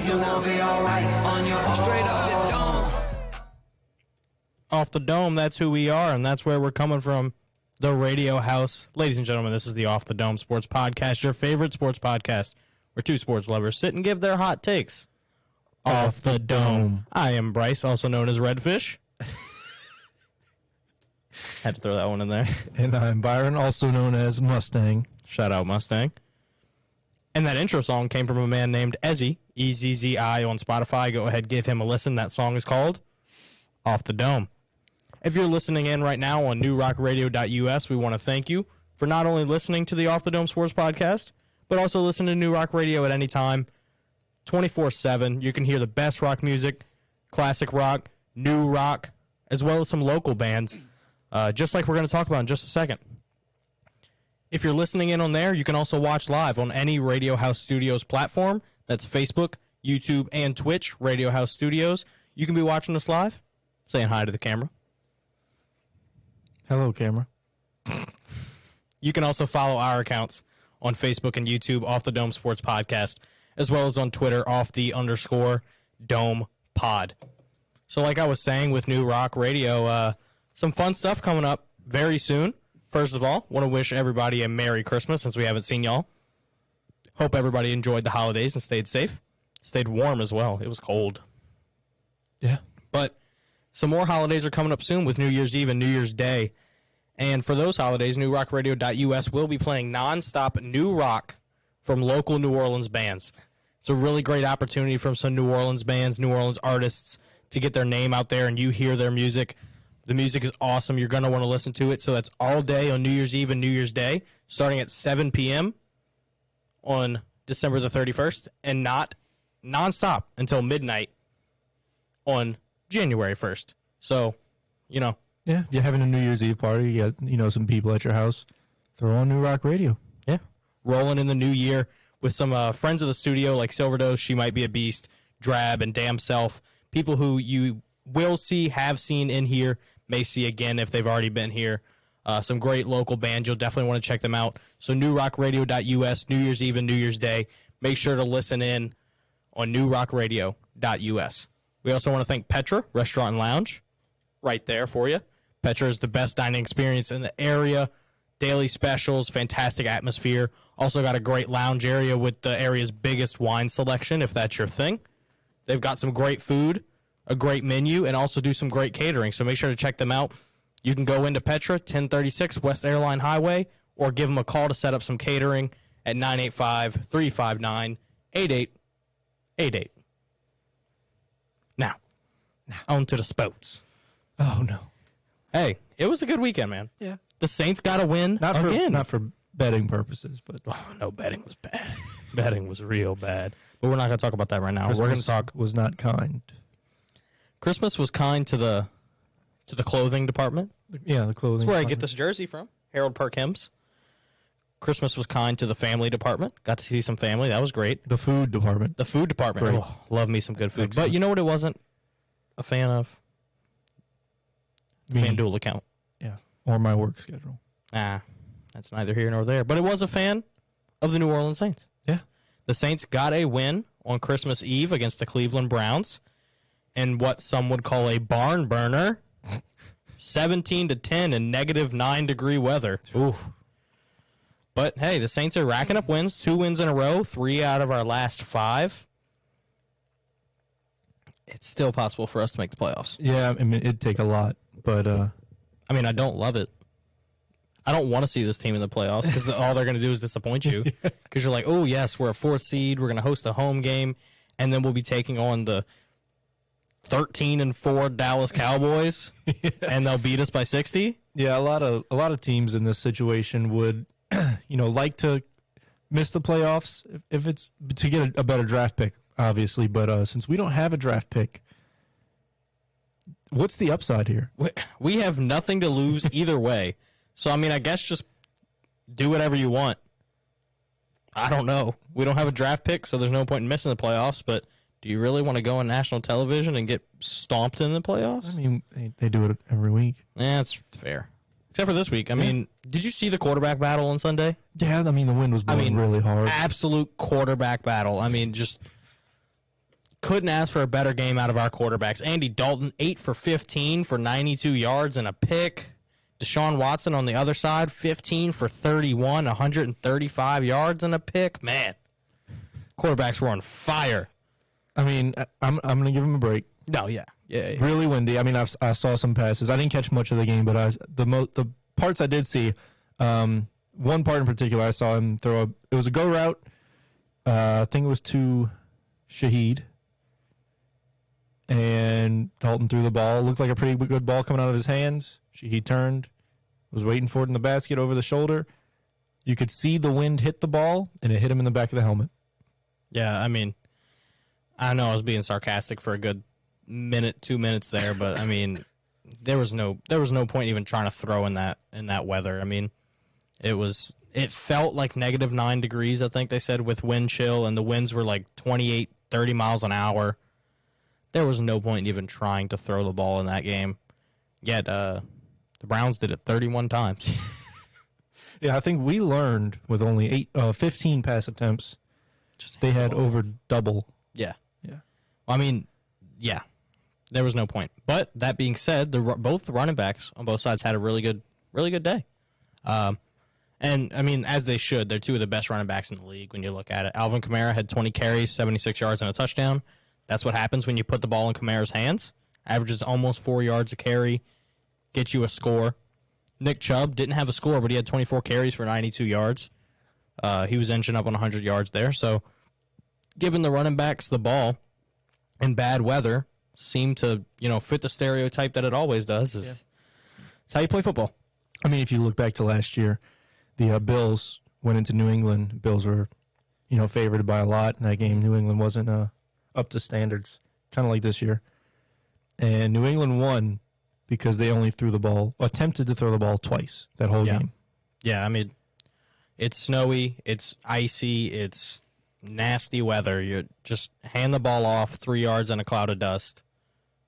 you won't be alright on your own. Straight off the dome. Off the dome, that's who we are, and that's where we're coming from. The Radio House. Ladies and gentlemen, this is the Off the Dome Sports Podcast, your favorite sports podcast, where two sports lovers sit and give their hot takes. Off the dome. I am Bryce, also known as Redfish. Had to throw that one in there. And I'm Byron, also known as Mustang. Shout out Mustang. And that intro song came from a man named Ezzy, E-Z-Z-I on Spotify. Go ahead, give him a listen. That song is called Off the Dome. If you're listening in right now on newrockradio.us, we want to thank you for not only listening to the Off the Dome Sports Podcast, but also listen to New Rock Radio at any time, 24/7. You can hear the best rock music, classic rock, new rock, as well as some local bands, just like we're going to talk about in just a second. If you're listening in on there, you can also watch live on any Radio House Studios platform. That's Facebook, YouTube, and Twitch, Radio House Studios. You can be watching us live, saying hi to the camera. Hello, camera. You can also follow our accounts on Facebook and YouTube, Off the Dome Sports Podcast, as well as on Twitter, _Dome Pod. So like I was saying with New Rock Radio, some fun stuff coming up very soon. First of all, want to wish everybody a Merry Christmas since we haven't seen y'all. Hope everybody enjoyed the holidays and stayed safe. Stayed warm as well. It was cold. Yeah. But some more holidays are coming up soon with New Year's Eve and New Year's Day. And for those holidays, newrockradio.us will be playing nonstop new rock from local New Orleans bands. It's a really great opportunity from some New Orleans bands, New Orleans artists, to get their name out there and you hear their music. The music is awesome. You're going to want to listen to it. So that's all day on New Year's Eve and New Year's Day, starting at 7 p.m. on December the 31st, and not nonstop until midnight on January 1st. So, you know. Yeah, you're having a New Year's Eve party. You got, some people at your house. Throw on New Rock Radio. Yeah. Rolling in the new year with some friends of the studio like Silverdose, She Might Be a Beast, Drab, and Damn Self. People who you will see, have seen in here, may see again if they've already been here. Some great local bands. You'll definitely want to check them out. So newrockradio.us, New Year's Eve and New Year's Day. Make sure to listen in on newrockradio.us. We also want to thank Petra Restaurant and Lounge right there for you. Petra is the best dining experience in the area. Daily specials, fantastic atmosphere. Also got a great lounge area with the area's biggest wine selection, if that's your thing. They've got some great food, a great menu, and also do some great catering. So make sure to check them out. You can go into Petra, 1036 West Airline Highway, or give them a call to set up some catering at 985-359-8888. Now, on to the sports. Oh, no. Hey, it was a good weekend, man. Yeah. The Saints got a win again. Not for betting purposes, but... Oh, no, betting was bad. Betting was real bad. But we're not going to talk about that right now. Christmas we're going to talk... was not kind. Christmas was kind to the clothing department. Yeah, the clothing That's where department. I get this jersey from, Harold Perkins. Christmas was kind to the family department. Got to see some family. That was great. The food department. The food department. Great. Oh, love me some good food. Excellent. But you know what it wasn't a fan of? FanDuel account. Yeah, or my work schedule. That's neither here nor there. But it was a fan of the New Orleans Saints. Yeah. The Saints got a win on Christmas Eve against the Cleveland Browns in what some would call a barn burner. 17-10 in negative 9-degree weather. Oof. But, hey, the Saints are racking up wins. 2 wins in a row, 3 out of our last 5. It's still possible for us to make the playoffs. Yeah, I mean, it'd take a lot, but... I mean, I don't love it. I don't want to see this team in the playoffs because all they're going to do is disappoint you. Because you're like, oh, yes, we're a 4th seed. We're going to host a home game. And then we'll be taking on the 13-4 Dallas Cowboys. Yeah. And they'll beat us by 60. Yeah, a lot of teams in this situation would, like to miss the playoffs if it's to get a better draft pick, obviously. But since we don't have a draft pick, what's the upside here? We have nothing to lose either way. So, I mean, I guess just do whatever you want. I don't know. We don't have a draft pick, so there's no point in missing the playoffs. But do you really want to go on national television and get stomped in the playoffs? I mean, they do it every week. Yeah, that's fair. Except for this week. I mean, did you see the quarterback battle on Sunday? Yeah, I mean, the wind was blowing really hard. Absolute quarterback battle. I mean, just couldn't ask for a better game out of our quarterbacks. Andy Dalton, 8 for 15 for 92 yards and a pick. Deshaun Watson on the other side, 15 for 31, 135 yards and a pick. Man, quarterbacks were on fire. I mean, I'm going to give him a break. No, yeah. Really windy. I mean, I saw some passes. I didn't catch much of the game, but the parts I did see, one part in particular, I saw him throw it was a go route. I think it was to Shaheed. And Dalton threw the ball. Looked like a pretty good ball coming out of his hands. Shaheed turned, was waiting for it in the basket over the shoulder. You could see the wind hit the ball, and it hit him in the back of the helmet. Yeah, I mean, I know I was being sarcastic for a good minute, 2 minutes there, but I mean, there was no point even trying to throw in that weather. I mean, it felt like -9 degrees, I think they said, with wind chill, and the winds were like 28, 30 miles an hour. There was no point in even trying to throw the ball in that game. Yet the Browns did it 31 times. Yeah, I think we learned with only 15 pass attempts. They had over double. Yeah. Yeah. I mean, yeah, there was no point. But that being said, both running backs on both sides had a really good day. And, I mean, as they should, they're two of the best running backs in the league when you look at it. Alvin Kamara had 20 carries, 76 yards, and a touchdown. That's what happens when you put the ball in Kamara's hands. Averages almost 4 yards a carry, gets you a score. Nick Chubb didn't have a score, but he had 24 carries for 92 yards. He was inching up on 100 yards there. So, giving the running backs the ball in bad weather seemed to, fit the stereotype that it always does. It's how you play football. I mean, if you look back to last year, the Bills went into New England. Bills were, favored by a lot in that game. New England wasn't up to standards, kind of like this year. And New England won because they only attempted to throw the ball twice that whole game. Yeah, I mean, it's snowy, it's icy, it's nasty weather. You just hand the ball off 3 yards in a cloud of dust.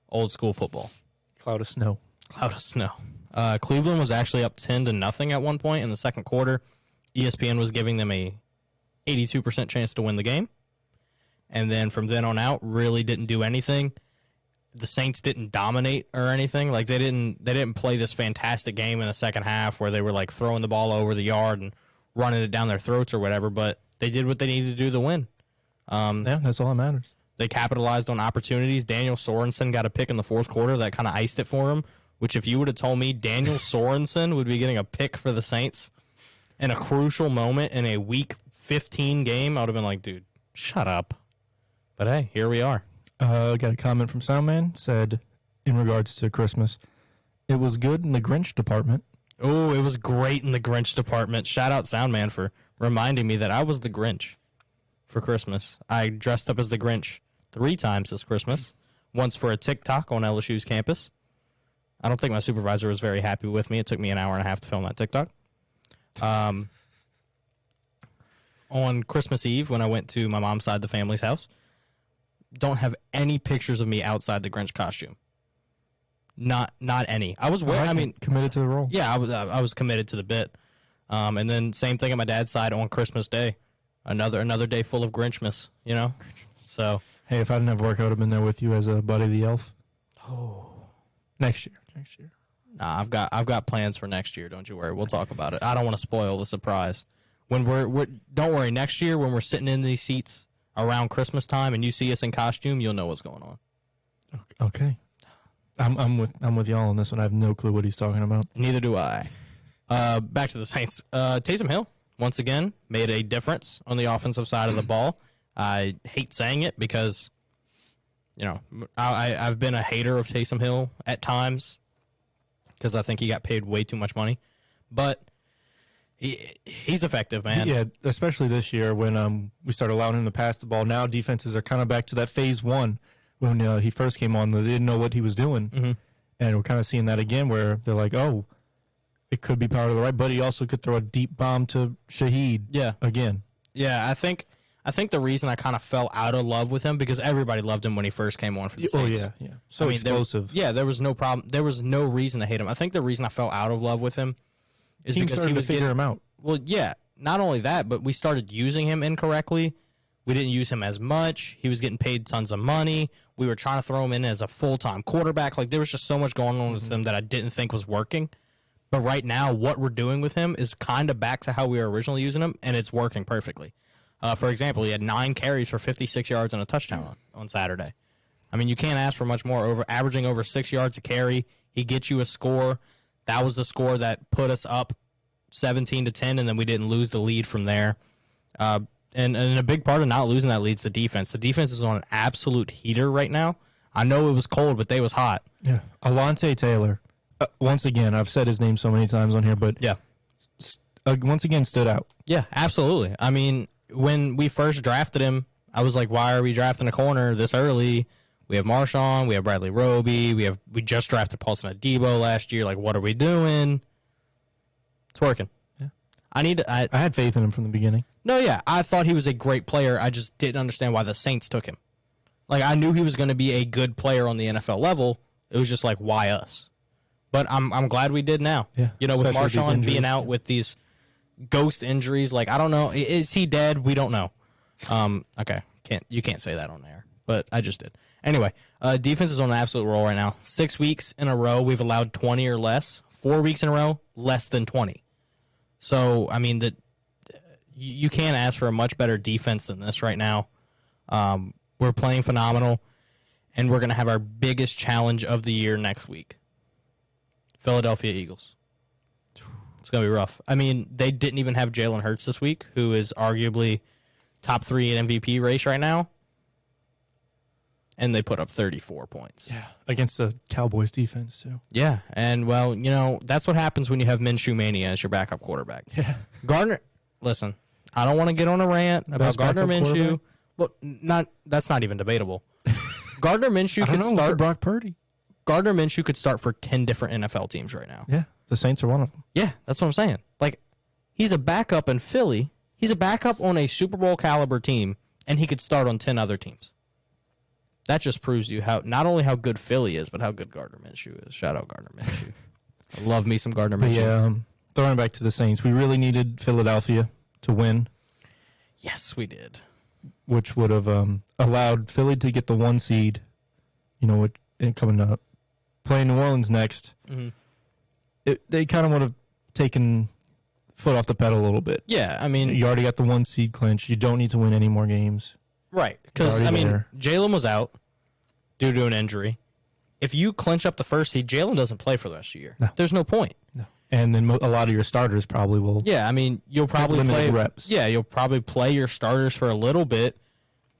Old school football. Cloud of snow. Cloud of snow. Cleveland was actually up 10-0 at one point in the second quarter. ESPN was giving them a 82% chance to win the game. And then from then on out, really didn't do anything. The Saints didn't dominate or anything. Like they didn't play this fantastic game in the second half where they were like throwing the ball over the yard and running it down their throats or whatever. But they did what they needed to do to win. Yeah, that's all that matters. They capitalized on opportunities. Daniel Sorensen got a pick in the fourth quarter that kind of iced it for him. Which, if you would have told me Daniel Sorensen would be getting a pick for the Saints in a crucial moment in a Week 15 game, I would have been like, dude, shut up. But hey, here we are. Got a comment from Soundman, said, in regards to Christmas, it was good in the Grinch department. Oh, it was great in the Grinch department. Shout out Soundman for reminding me that I was the Grinch for Christmas. I dressed up as the Grinch 3 times this Christmas. Once for a TikTok on LSU's campus. I don't think my supervisor was very happy with me. It took me an hour and a half to film that TikTok. On Christmas Eve, when I went to my mom's side of the family's house, don't have any pictures of me outside the Grinch costume. Not any. I was wearing. Committed to the role. Yeah, I was committed to the bit. And then same thing at my dad's side on Christmas Day, another day full of Grinchmas. So hey, if I didn't have work, I would have been there with you as a Buddy the Elf. Oh. Next year. Nah, I've got plans for next year. Don't you worry. We'll talk about it. I don't want to spoil the surprise. When we're don't worry. Next year, when we're sitting in these seats around Christmas time, and you see us in costume, you'll know what's going on. Okay. I'm with y'all on this one. I have no clue what he's talking about. Neither do I. Back to the Saints. Taysom Hill once again made a difference on the offensive side of the ball. I hate saying it because, I've been a hater of Taysom Hill at times because I think he got paid way too much money. But he's effective, man. Yeah, especially this year when we started allowing him to pass the ball. Now defenses are kind of back to that phase one when he first came on. They didn't know what he was doing. Mm-hmm. And we're kind of seeing that again where they're like, oh, it could be power to the right, but he also could throw a deep bomb to Shaheed again. Yeah, I think the reason I kind of fell out of love with him, because everybody loved him when he first came on for the Saints. Oh, yeah. So explosive. There was no problem. There was no reason to hate him. I think the reason I fell out of love with him is Team because started he was to figure him out. Well, yeah, not only that, but we started using him incorrectly We didn't use him as much. He was getting paid tons of money. We were trying to throw him in as a full-time quarterback. Like, there was just so much going on with him that I didn't think was working. But right now, what we're doing with him is kind of back to how we were originally using him, and it's working perfectly. For example, he had 9 carries for 56 yards and a touchdown on Saturday. I mean, you can't ask for much more. Averaging over 6 yards a carry, he gets you a score. That was the score that put us up 17-10, and then we didn't lose the lead from there. And a big part of not losing that lead is the defense. The defense is on an absolute heater right now. I know it was cold, but they was hot. Yeah. Alontae Taylor. Once again, I've said his name so many times on here, but yeah, once again stood out. Yeah, absolutely. I mean, when we first drafted him, I was like, why are we drafting a corner this early? We have Marshawn, we have Bradley Roby, we just drafted Paulson Adebo last year. Like, what are we doing? It's working. Yeah. I had faith in him from the beginning. No, yeah, I thought he was a great player. I just didn't understand why the Saints took him. Like, I knew he was going to be a good player on the NFL level. It was just like, why us? But I'm glad we did now. Yeah, you know, with Marshawn being out with these ghost injuries, like, I don't know, is he dead? We don't know. Okay, you can't say that on air, but I just did. Anyway, defense is on an absolute roll right now. 6 weeks in a row, we've allowed 20 or less. 4 weeks in a row, less than 20. So, I mean, you can't ask for a much better defense than this right now. We're playing phenomenal, and we're going to have our biggest challenge of the year next week. Philadelphia Eagles. It's going to be rough. I mean, they didn't even have Jalen Hurts this week, who is arguably top 3 in MVP race right now, and they put up 34 points. Yeah, against the Cowboys defense, too. Yeah, and, well, you know, that's what happens when you have Minshew Mania as your backup quarterback. Yeah. Gardner, listen, I don't want to get on a rant about Gardner Minshew. Well, that's not even debatable. Gardner Minshew could start Brock Purdy. Gardner Minshew could start for 10 different NFL teams right now. Yeah, the Saints are one of them. Yeah, that's what I'm saying. Like, he's a backup in Philly. He's a backup on a Super Bowl caliber team, and he could start on 10 other teams. That just proves to you not only how good Philly is, but how good Gardner Minshew is. Shout out Gardner Minshew. I love me some Gardner Minshew. Yeah, throwing it back to the Saints, we really needed Philadelphia to win. Yes, we did. Which would have allowed Philly to get the 1 seed, you know, coming up. Playing New Orleans next. Mm-hmm. They kind of would have taken foot off the pedal a little bit. Yeah, I mean, you already got the 1 seed clinch. You don't need to win any more games. Right, because, I mean, Jalen was out due to an injury. If you clinch up the 1st seed, Jalen doesn't play for the rest of the year. No. There's no point. No. And then a lot of your starters probably will. Yeah, I mean, you'll probably play reps. Yeah, you'll probably play your starters for a little bit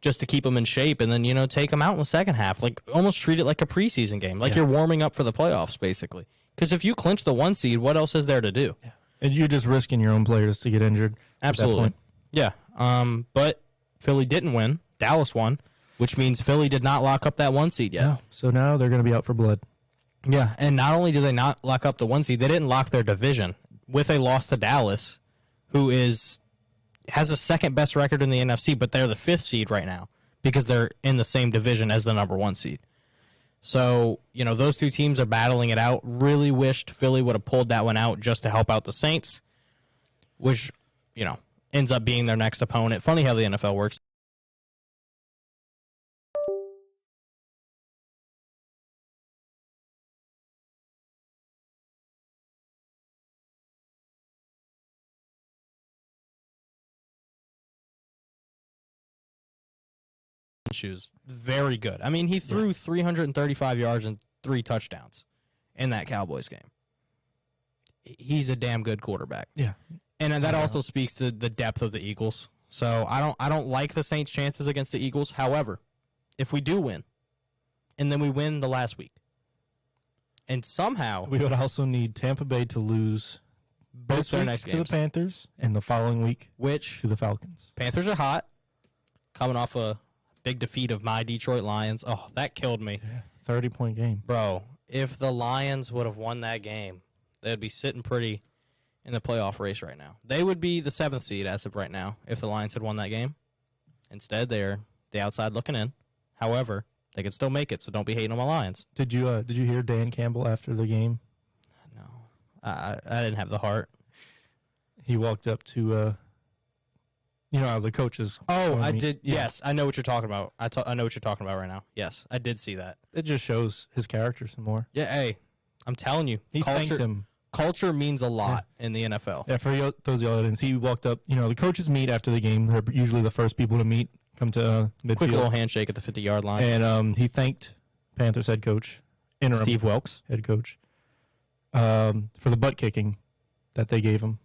just to keep them in shape, and then, you know, take them out in the second half. Like, almost treat it like a preseason game. Like, you're warming up for the playoffs, basically. Because if you clinch the 1 seed, what else is there to do? Yeah. And you're just risking your own players to get injured. Absolutely. Yeah. But Philly didn't win. Dallas won, which means Philly did not lock up that 1 seed yet. No. So now they're going to be out for blood. Yeah, and not only do they not lock up the 1 seed, they didn't lock their division with a loss to Dallas, who has the second best record in the NFC, but they're the 5th seed right now because they're in the same division as the number 1 seed. So, you know, those 2 teams are battling it out. Really wished Philly would have pulled that one out just to help out the Saints, which, you know, ends up being their next opponent. Funny how the NFL works. Shoes very good. I mean, he threw 335 yards and 3 touchdowns in that Cowboys game. He's a damn good quarterback. Yeah, and that also speaks to the depth of the Eagles. So I don't like the Saints' chances against the Eagles. However, if we do win, and then we win the last week, and somehow we would also need Tampa Bay to lose both their next games to the Panthers, and the following week, which to the Falcons. Panthers are hot, coming off a big defeat of my Detroit Lions. Oh, that killed me. Yeah, 30-point game. Bro, if the Lions would have won that game, they'd be sitting pretty in the playoff race right now. They would be the 7th seed as of right now if the Lions had won that game. Instead, they're the outside looking in. However, they could still make it, so don't be hating on my Lions. Did you hear Dan Campbell after the game? No. I didn't have the heart. He walked up to The coaches. Oh, I mean, did. yeah. Yes, I know what you're talking about. I know what you're talking about right now. Yes, I did see that. It just shows his character some more. Yeah, hey, I'm telling you, He culture, thanked him. Culture means a lot in the NFL. Yeah, for those of y'all that didn't see, he walked up. The coaches meet after the game. They're usually the first people to meet, come to midfield. Quick little handshake at the 50-yard line. And he thanked Panthers head coach, interim Steve Wilkes. head coach, for the butt kicking that they gave him.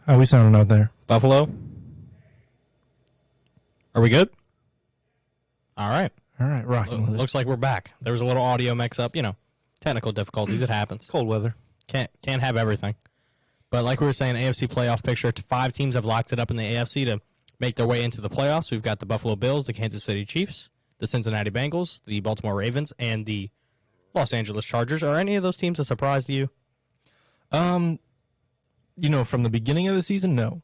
How we sounding out there? Buffalo. Are we good? All right. All right, rocking with it. Looks like we're back. There was a little audio mix up. Technical difficulties. It happens. Cold weather. Can't have everything. But like we were saying, AFC playoff picture. 5 teams have locked it up in the AFC to make their way into the playoffs. We've got the Buffalo Bills, the Kansas City Chiefs, the Cincinnati Bengals, the Baltimore Ravens, and the Los Angeles Chargers. Are any of those teams a surprise to you? From the beginning of the season, no.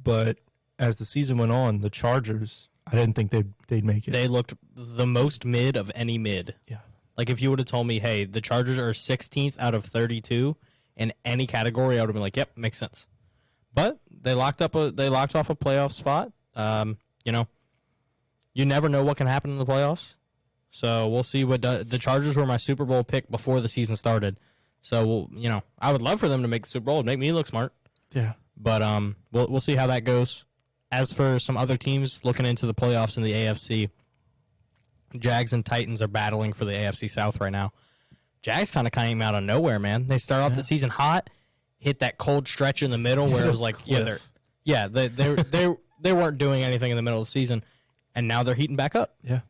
But as the season went on, the Chargers, I didn't think they'd make it. They looked the most mid of any mid. Yeah. Like if you would have told me, hey, the Chargers are 16th out of 32 in any category, I would have been like, yep, makes sense. But they locked off a playoff spot. You never know what can happen in the playoffs. So we'll see what the Chargers were my Super Bowl pick before the season started. So I would love for them to make the Super Bowl. It'd make me look smart. Yeah. But we'll see how that goes. As for some other teams looking into the playoffs in the AFC, Jags and Titans are battling for the AFC South right now. Jags kind of came out of nowhere, man. They started off the season hot, hit that cold stretch in the middle where it was like, they weren't doing anything in the middle of the season, and now they're heating back up. Yeah.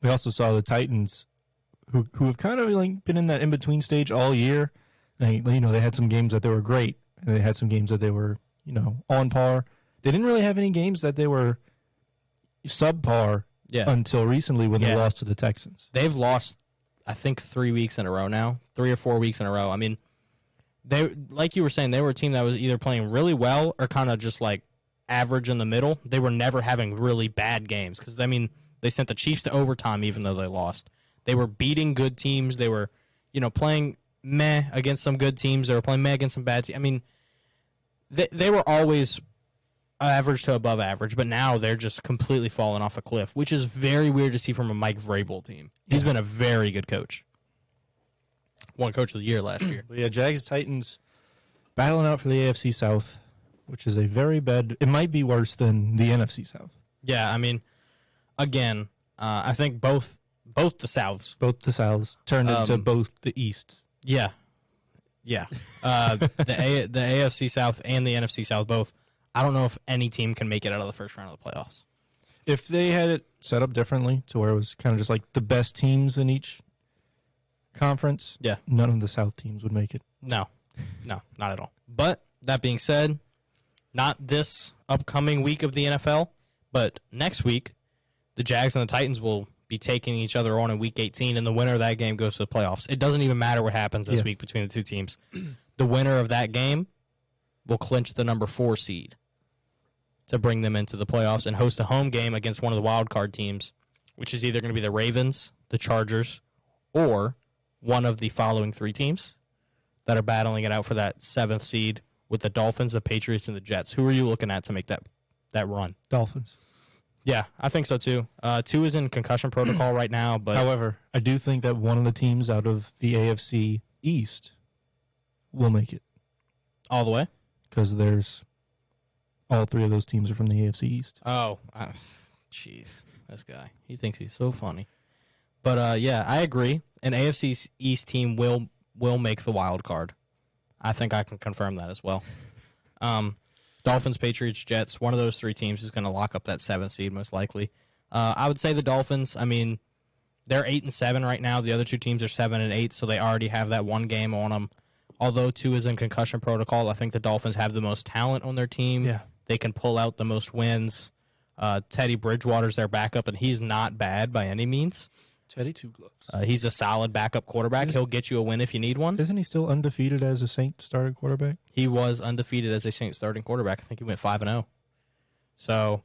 We also saw the Titans, who have kind of been in that in between stage all year. They had some games that they were great, and they had some games that they were on par. They didn't really have any games that they were subpar until recently when they lost to the Texans. They've lost, I think, 3 weeks in a row now, 3 or 4 weeks in a row. I mean, they, like you were saying, they were a team that was either playing really well or kind of just like average in the middle. They were never having really bad games because, they sent the Chiefs to overtime even though they lost. They were beating good teams. They were, playing meh against some good teams. They were playing meh against some bad teams. I mean, they were always average to above average, but now they're just completely falling off a cliff, which is very weird to see from a Mike Vrabel team. He's been a very good coach. Won Coach of the Year last year. But yeah, Jags, Titans battling out for the AFC South, which is a very bad. It might be worse than the NFC South. Yeah, I mean, again, I think both the Souths. Both the Souths turned into both the Easts. Yeah. Yeah. The AFC South and the NFC South both. I don't know if any team can make it out of the first round of the playoffs. If they had it set up differently to where it was kind of just like the best teams in each conference, none of the South teams would make it. No, not at all. But that being said, not this upcoming week of the NFL, but next week, the Jags and the Titans will be taking each other on in Week 18, and the winner of that game goes to the playoffs. It doesn't even matter what happens this week between the two teams. The winner of that game will clinch the number 4 seed to bring them into the playoffs and host a home game against one of the wild card teams, which is either going to be the Ravens, the Chargers, or one of the following 3 teams that are battling it out for that 7th seed with the Dolphins, the Patriots, and the Jets. Who are you looking at to make that run? Dolphins. Yeah, I think so too. Tua is in concussion protocol right now, but However, I do think that one of the teams out of the AFC East will make it all the way. because there's all three of those teams are from the AFC East. Oh, jeez, this guy. He thinks he's so funny. But yeah, I agree. An AFC East team will make the wild card. I think I can confirm that as well. Dolphins, Patriots, Jets. One of those three teams is going to lock up that 7th seed most likely. I would say the Dolphins. I mean, they're 8-7 right now. The other two teams are 7-8, so they already have that one game on them. Although Tua is in concussion protocol, I think the Dolphins have the most talent on their team. Yeah. They can pull out the most wins. Teddy Bridgewater's their backup, and he's not bad by any means. Teddy Two Gloves. He's a solid backup quarterback. He'll get you a win if you need one. Isn't he still undefeated as a Saint starting quarterback? He was undefeated as a Saints starting quarterback. I think he went 5-0. So,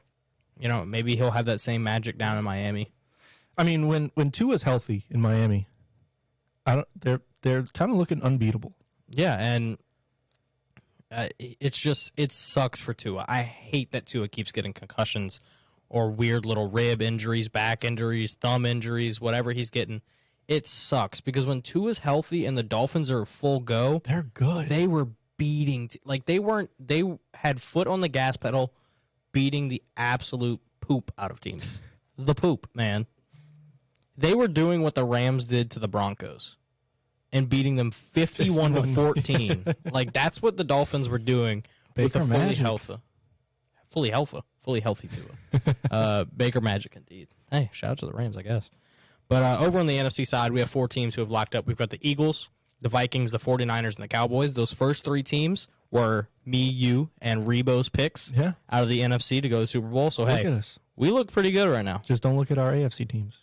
maybe he'll have that same magic down in Miami. I mean, when Tua's healthy in Miami, they're kind of looking unbeatable. Yeah, and it sucks for Tua. I hate that Tua keeps getting concussions or weird little rib injuries, back injuries, thumb injuries, whatever he's getting. It sucks because when Tua's healthy and the Dolphins are full go, They're good. they were beating they had foot on the gas pedal, beating the absolute poop out of teams. The poop, man. They were doing what the Rams did to the Broncos and beating them 51-14. Like that's what the Dolphins were doing with Baker a fully Magic. healthy Tua. Baker Magic indeed. Hey, shout out to the Rams, I guess. But over on the NFC side, we have 4 teams who have locked up. We've got the Eagles, the Vikings, the 49ers, and the Cowboys. Those first 3 teams were me, you, and Rebo's picks out of the NFC to go to the Super Bowl. So, Look hey, at us. we look pretty good right now. Just don't look at our AFC teams.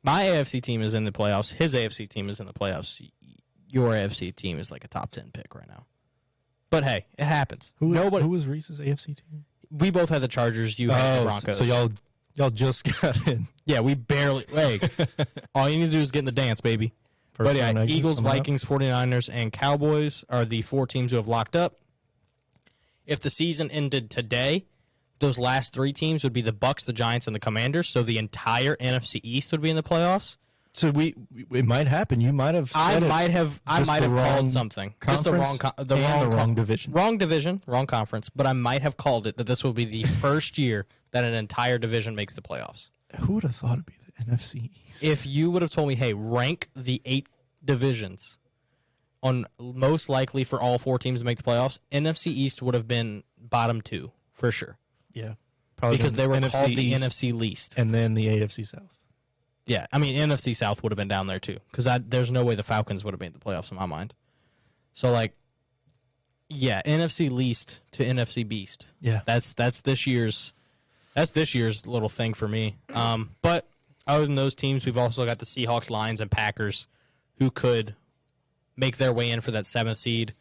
My AFC team is in the playoffs. His AFC team is in the playoffs. Your AFC team is like a top 10 pick right now. But, hey, it happens. Who was Reese's AFC team? We both had the Chargers. You had the Broncos. So y'all just got in. Yeah, we barely. Hey, all you need to do is get in the dance, baby. But yeah, Eagles, Vikings, 49ers, and Cowboys are the 4 teams who have locked up. If the season ended today, those last 3 teams would be the Bucks, the Giants, and the Commanders. So the entire NFC East would be in the playoffs. So it might happen. You might have. I might have called something. Just the wrong division. Wrong division, wrong conference. But I might have called it that this will be the first year that an entire division makes the playoffs. Who would have thought it'd be the NFC East? If you would have told me, hey, rank the 8 divisions on most likely for all 4 teams to make the playoffs, NFC East would have been bottom 2 for sure. Yeah, probably because they were NFC called the East, NFC least. and then the AFC South. Yeah, I mean NFC South would have been down there too because there's no way the Falcons would have made the playoffs in my mind. So yeah, NFC least to NFC beast. Yeah, that's this year's little thing for me. But other than those teams, we've also got the Seahawks, Lions, and Packers who could make their way in for that 7th seed.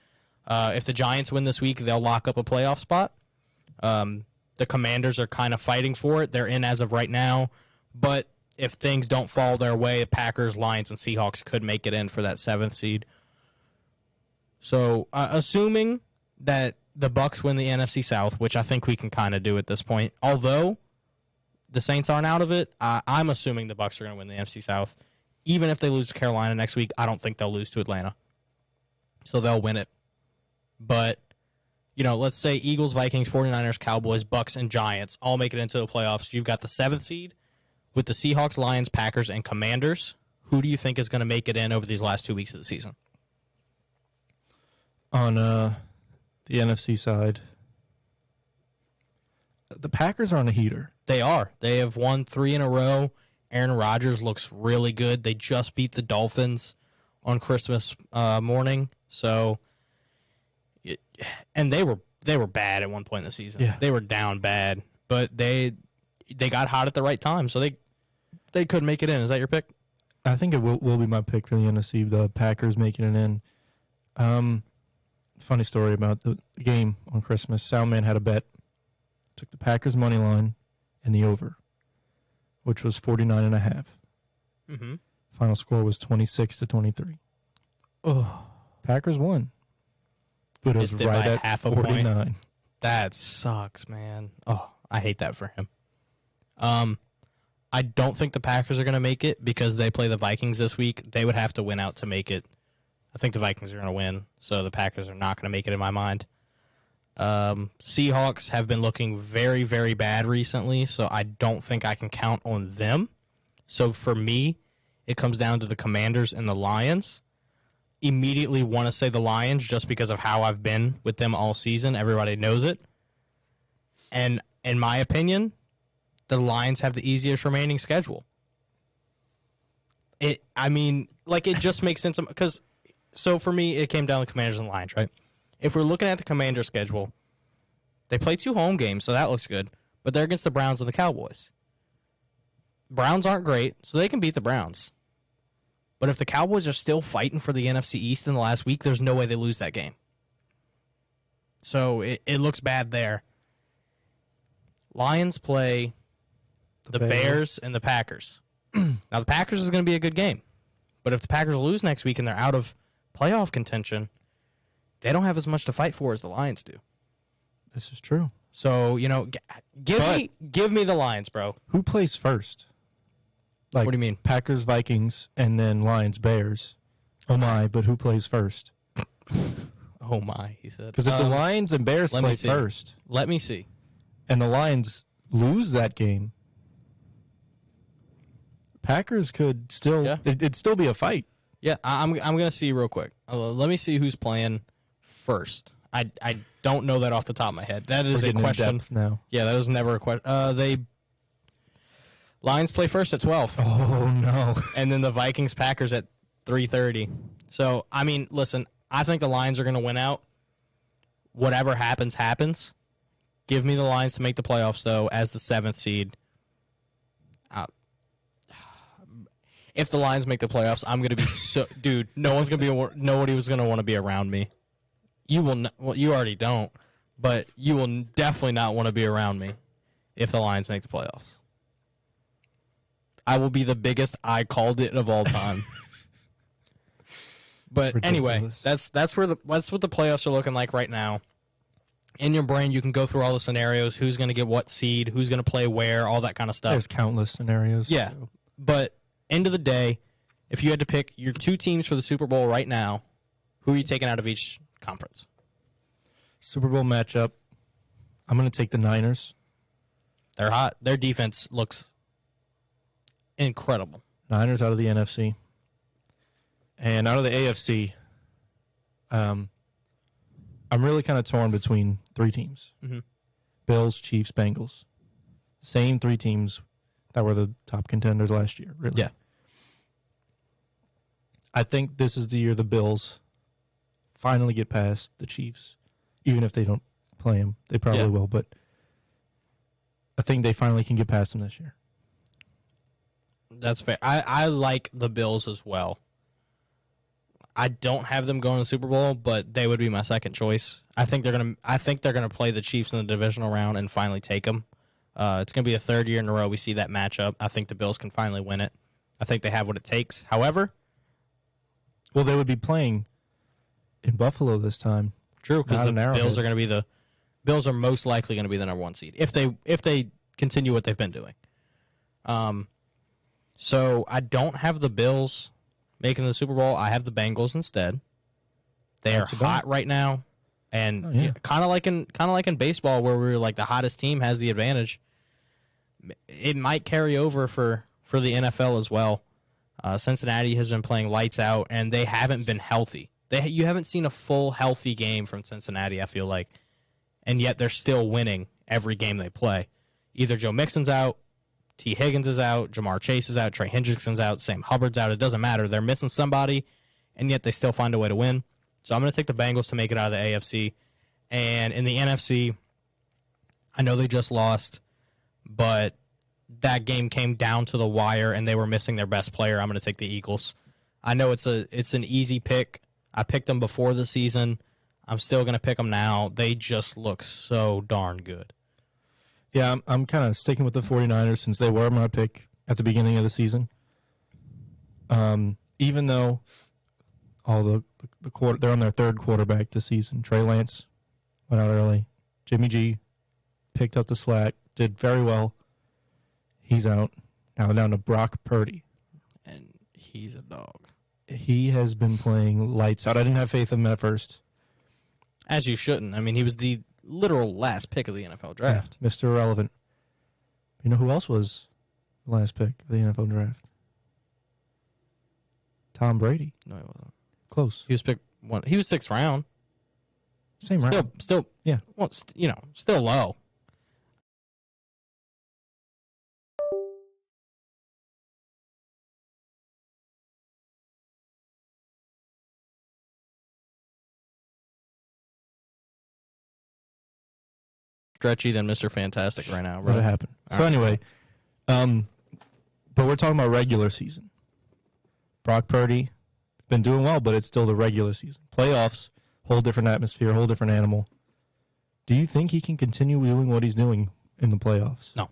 If the Giants win this week, they'll lock up a playoff spot. The Commanders are kind of fighting for it. They're in as of right now, but if things don't fall their way, Packers, Lions, and Seahawks could make it in for that 7th seed. So, assuming that the Bucks win the NFC South, which I think we can kind of do at this point, although the Saints aren't out of it, I'm assuming the Bucks are going to win the NFC South. Even if they lose to Carolina next week, I don't think they'll lose to Atlanta. So they'll win it. But, let's say Eagles, Vikings, 49ers, Cowboys, Bucks, and Giants all make it into the playoffs. You've got the 7th seed with the Seahawks, Lions, Packers, and Commanders. Who do you think is going to make it in over these last 2 weeks of the season? On the NFC side, the Packers are on a heater. They are. They have won 3 in a row. Aaron Rodgers looks really good. They just beat the Dolphins on Christmas morning. So, and they were bad at one point in the season. Yeah. They were down bad, but they got hot at the right time. So they could make it in. Is that your pick? I think it will be my pick for the NFC. The Packers making it in. Funny story about the game on Christmas. Soundman had a bet. Took the Packers money line and the over, which was 49.5. Mm-hmm. Final score was 26-23. Oh, Packers won. But it was Missed it right by at half a point. 49. That sucks, man. Oh, I hate that for him. I don't think the Packers are going to make it because they play the Vikings this week. They would have to win out to make it. I think the Vikings are going to win, so the Packers are not going to make it in my mind. Seahawks have been looking very, very bad recently, so I don't think I can count on them. So for me, it comes down to the Commanders and the Lions. Immediately want to say the Lions just because of how I've been with them all season. Everybody knows it. And in my opinion, the Lions have the easiest remaining schedule. It just makes sense because so for me it came down to Commanders and Lions, right? If we're looking at the Commander schedule, they play 2 home games, so that looks good, but they're against the Browns and the Cowboys. Browns aren't great, so they can beat the Browns. But if the Cowboys are still fighting for the NFC East in the last week, there's no way they lose that game. So it looks bad there. Lions play the Bears and the Packers. Now, the Packers is going to be a good game. But if the Packers lose next week and they're out of playoff contention, they don't have as much to fight for as the Lions do. This is true. So, give me the Lions, bro. Who plays first? Like, What do you mean? Packers, Vikings, and then Lions, Bears. Oh my, but who plays first? Oh, my, he said. Because if the Lions and Bears let me play see. first, Let me see. and the Lions lose that game, Packers could still it'd still be a fight. Yeah, I'm going to see real quick. Let me see who's playing first. I don't know that off the top of my head. That is We're a getting in question. depth now. Yeah, that was never a question. Lions play first at 12. Oh no! And then the Vikings Packers at 3:30. So, I mean, listen, I think the Lions are going to win out. Whatever happens, happens. Give me the Lions to make the playoffs, though, as the 7th seed. If the Lions make the playoffs, I'm going to be so... Dude, nobody was going to want to be around me. You will not, well, you already don't, but you will definitely not want to be around me if the Lions make the playoffs. I will be the biggest I called it of all time. But anyway, Ridiculous. that's what the playoffs are looking like right now. In your brain, you can go through all the scenarios: who's going to get what seed, who's going to play where, all that kind of stuff. There's countless scenarios. Yeah, but end of the day, if you had to pick your 2 teams for the Super Bowl right now, who are you taking out of each conference? Super Bowl matchup. I'm going to take the Niners. They're hot. Their defense looks incredible. Niners out of the NFC. And out of the AFC, I'm really kind of torn between 3 teams. Mm-hmm. Bills, Chiefs, Bengals. Same 3 teams that were the top contenders last year, really. Yeah. I think this is the year the Bills finally get past the Chiefs, even if they don't play them. They probably will, but I think they finally can get past them this year. That's fair. I like the Bills as well. I don't have them going to the Super Bowl, but they would be my second choice. I think they're gonna play the Chiefs in the divisional round and finally take them. It's gonna be the 3rd year in a row we see that matchup. I think the Bills can finally win it. I think they have what it takes. However, well, they would be playing in Buffalo this time. true, because the Bills Bills are most likely going to be the number 1 seed if they continue what they've been doing. So I don't have the Bills making the Super Bowl. I have the Bengals instead. They are hot right now, and kind of like in baseball where we're like the hottest team has the advantage. It might carry over for the NFL as well. Cincinnati has been playing lights out, and they haven't been healthy. You haven't seen a full healthy game from Cincinnati, I feel like, and yet they're still winning every game they play. Either Joe Mixon's out, T. Higgins is out, Jamar Chase is out, Trey Hendrickson's out, Sam Hubbard's out. It doesn't matter. They're missing somebody, and yet they still find a way to win. So I'm going to take the Bengals to make it out of the AFC. And in the NFC, I know they just lost, but that game came down to the wire, and they were missing their best player. I'm going to take the Eagles. I know it's an easy pick. I picked them before the season. I'm still going to pick them now. They just look so darn good. Yeah, I'm kind of sticking with the 49ers since they were my pick at the beginning of the season. Even though all the quarter. They're on their third quarterback this season. Trey Lance went out early. Jimmy G picked up the slack, did very well. He's out. Now down to Brock Purdy. And he's a dog. He has been playing lights out. I didn't have faith in him at first. As you shouldn't. I mean, he was the literal last pick of the NFL draft. Yeah, Mr. Irrelevant. You know who else was the last pick of the NFL draft? Tom Brady. No, he wasn't. Close. He was picked one. He was 6th round. Same round. Still, Yeah. Well, still low. Stretchy than Mr. Fantastic right now. Let it happen. All So right. anyway, but we're talking about regular season. Brock Purdy been doing well, but it's still the regular season. Playoffs, whole different atmosphere, whole different animal. Do you think he can continue doing what he's doing in the playoffs? No.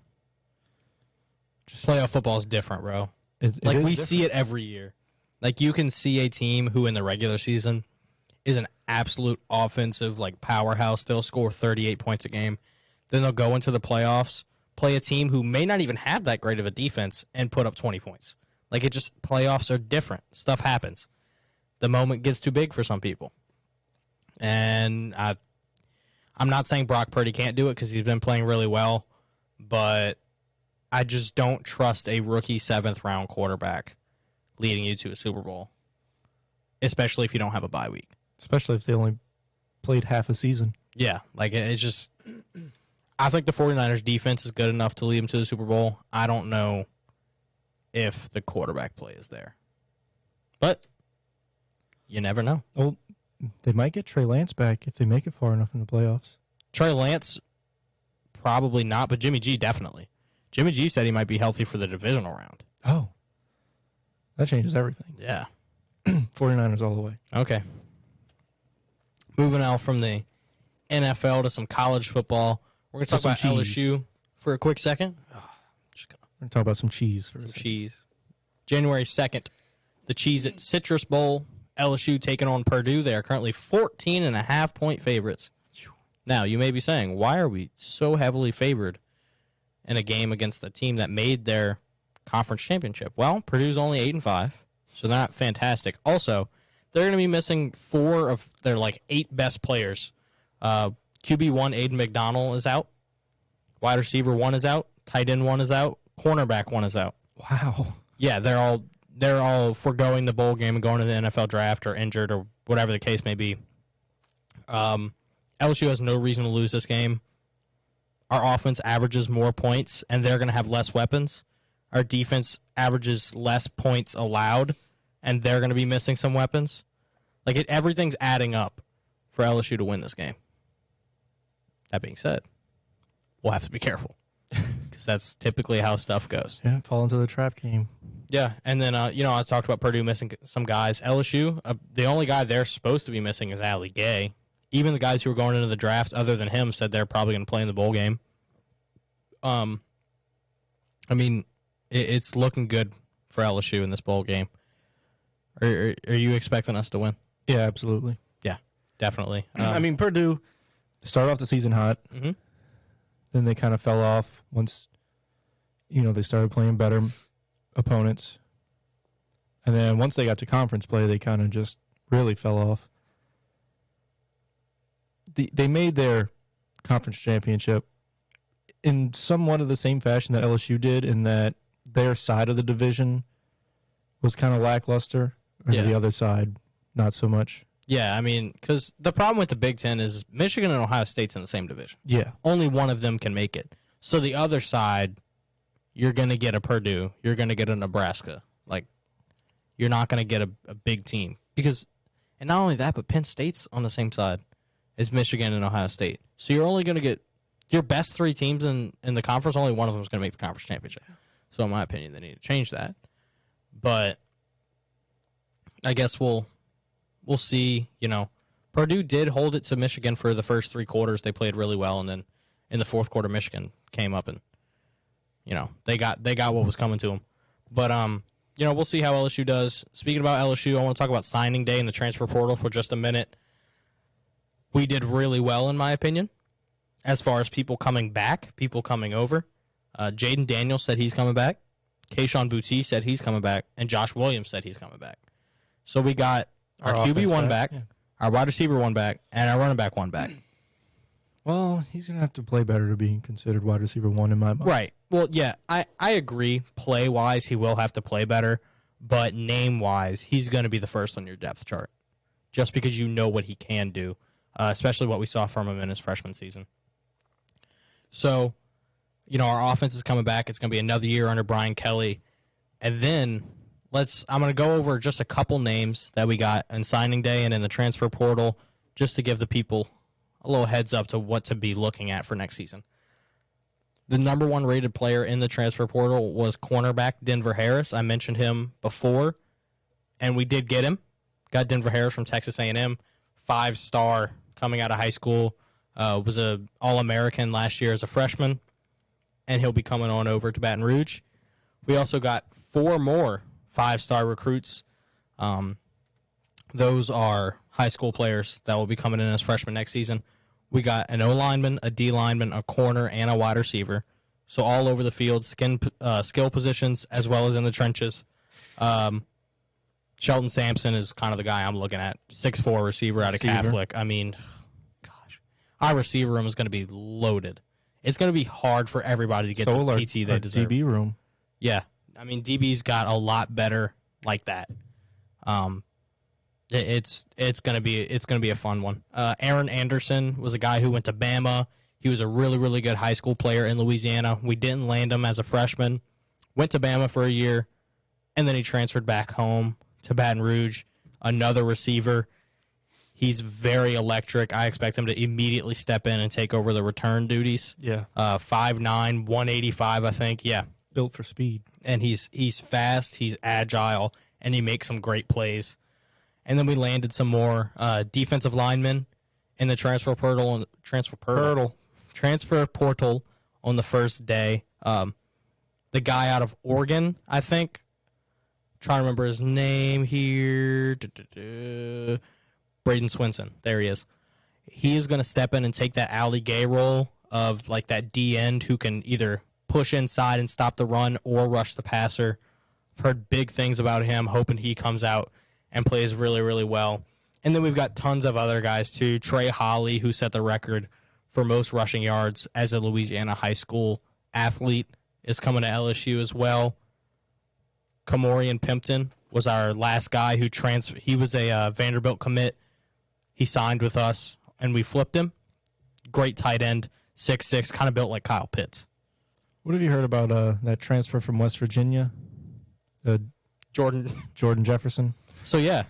Playoff football is different, bro. We We see it every year. Like, you can see a team who in the regular season is an absolute offensive powerhouse. They'll score 38 points a game. Then they'll go into the playoffs, play a team who may not even have that great of a defense, and put up 20 points. Playoffs are different. Stuff happens. The moment gets too big for some people. And I'm not saying Brock Purdy can't do it because he's been playing really well, but I just don't trust a rookie 7th-round quarterback leading you to a Super Bowl, especially if you don't have a bye week. Especially if they only played half a season. Yeah, it's just... I think the 49ers defense is good enough to lead them to the Super Bowl. I don't know if the quarterback play is there. But you never know. Well, they might get Trey Lance back if they make it far enough in the playoffs. Trey Lance, probably not, but Jimmy G definitely. Jimmy G said he might be healthy for the divisional round. Oh. That changes everything. Yeah. 49ers all the way. Okay. Moving out from the NFL to some college football. We're going to talk about cheese. LSU for a quick second. We're going to talk about some cheese for a Some second. cheese. January 2nd, the Cheez-It Citrus Bowl. LSU taking on Purdue. They are currently 14.5-point favorites. Now, you may be saying, why are we so heavily favored in a game against a team that made their conference championship? Well, Purdue's only 8-5, so they're not fantastic. Also, they're going to be missing 4 of their 8 best players. QB1 Aiden McDonald is out. Wide receiver 1 is out. Tight end 1 is out. Cornerback 1 is out. Wow. Yeah, they're all foregoing the bowl game and going to the NFL draft or injured or whatever the case may be. LSU has no reason to lose this game. Our offense averages more points, and they're going to have less weapons. Our defense averages less points allowed, and they're going to be missing some weapons. Everything's adding up for LSU to win this game. That being said, we'll have to be careful because that's typically how stuff goes. Yeah, fall into the trap game. Yeah, and then, I talked about Purdue missing some guys. LSU, the only guy they're supposed to be missing is Allie Gay. Even the guys who were going into the draft, other than him, said they're probably going to play in the bowl game. It's looking good for LSU in this bowl game. Are you expecting us to win? Yeah, absolutely. Yeah, definitely. Purdue started off the season hot. Mhm. Then they kind of fell off once, they started playing better opponents. And then once they got to conference play, they kind of just really fell off. They made their conference championship in somewhat of the same fashion that LSU did, in that their side of the division was kind of lackluster, and Yeah. the other side, not so much. Yeah, because the problem with the Big Ten is Michigan and Ohio State's in the same division. Yeah. Only one of them can make it. So the other side, you're going to get a Purdue. You're going to get a Nebraska. You're not going to get a big team. And not only that, but Penn State's on the same side as Michigan and Ohio State. So you're only going to get your best 3 teams in the conference. Only one of them is going to make the conference championship. So in my opinion, they need to change that. But I guess we'll see. Purdue did hold it to Michigan for the first 3 quarters. They played really well, and then in the fourth quarter, Michigan came up and they got what was coming to them. But we'll see how LSU does. Speaking about LSU, I want to talk about signing day in the transfer portal for just a minute. We did really well, in my opinion, as far as people coming back, people coming over. Jaden Daniels said he's coming back. Kayshon Boutte said he's coming back. And Josh Williams said he's coming back. So we got our QB1 back, our wide receiver 1 back, and our running back 1 back. Well, he's going to have to play better to be considered wide receiver 1 in my mind. Right. Well, yeah, I agree. Play-wise, he will have to play better. But name-wise, he's going to be the first on your depth chart. Just because you know what he can do, especially what we saw from him in his freshman season. So, our offense is coming back. It's going to be another year under Brian Kelly. And then I'm going to go over just a couple names that we got on signing day and in the transfer portal just to give the people a little heads up to what to be looking at for next season. The number 1 rated player in the transfer portal was cornerback Denver Harris. I mentioned him before, and we did get him. Got Denver Harris from Texas A&M, 5-star coming out of high school. Was a All-American last year as a freshman, and he'll be coming on over to Baton Rouge. We also got 4 more 5-star recruits. Those are high school players that will be coming in as freshmen next season. We got an O-lineman, a D-lineman, a corner, and a wide receiver. So all over the field, skill positions, as well as in the trenches. Shelton Sampson is kind of the guy I'm looking at. 6'4" receiver out of Catholic. I mean, gosh. Our receiver room is going to be loaded. It's going to be hard for everybody to get the PT they deserve. DB room. Yeah. I mean, DB's got a lot better like that. It's going to be a fun one. Aaron Anderson was a guy who went to Bama. He was a really, really good high school player in Louisiana. We didn't land him as a freshman. Went to Bama for a year, and then he transferred back home to Baton Rouge. Another receiver. He's very electric. I expect him to immediately step in and take over the return duties. Yeah. 5'9", 185, I think. Yeah. Built for speed. And he's fast, he's agile, and he makes some great plays. And then we landed some more defensive linemen in the transfer portal on the first day. The guy out of Oregon, I think. Trying to remember his name here. Braden Swinson. There he is. He is going to step in and take that Ali Gay role of like that D end who can either push inside and stop the run or rush the passer. I've heard big things about him, hoping he comes out and plays really, really well. And then we've got tons of other guys too. Trey Holly, who set the record for most rushing yards as a Louisiana high school athlete, is coming to LSU as well. Kamorian Pimpton was our last guy who he was a Vanderbilt commit. He signed with us, and we flipped him. Great tight end, 6'6", kind of built like Kyle Pitts. What have you heard about that transfer from West Virginia? Jordan Jefferson. So, yeah,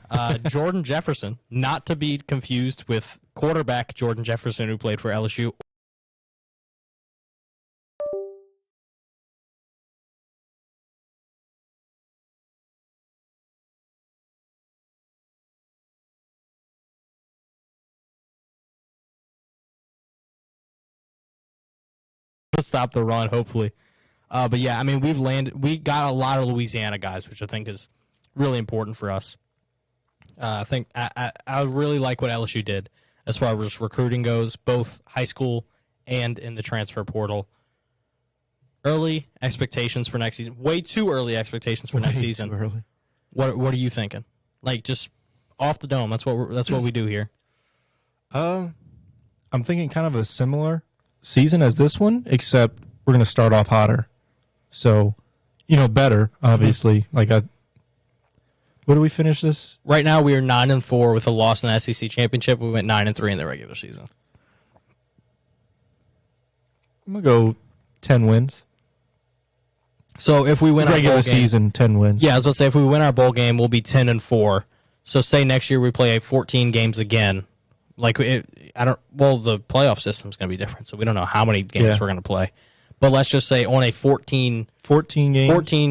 Jordan Jefferson, not to be confused with quarterback Jordan Jefferson, who played for LSU. Stop the run, hopefully. But yeah, I mean, we got a lot of Louisiana guys, which I think is really important for us. I think I really like what LSU did as far as recruiting goes, both high school and in the transfer portal. Early expectations for next season. Way too early expectations for next season. Too early. What are you thinking? Like just off the dome. That's what we do here. I'm thinking kind of a similar season as this one, except we're going to start off hotter. So, better, obviously. Mm-hmm. What do we finish this? Right now, we are 9-4 with a loss in the SEC championship. We went 9-3 in the regular season. I'm going to go 10 wins. So if we win our regular bowl game, season, 10 wins. Yeah, I was going to say, if we win our bowl game, we'll be 10-4. So say next year we play 14 games again. The playoff system's going to be different, so we don't know how many games we're going to play. But let's just say on a 14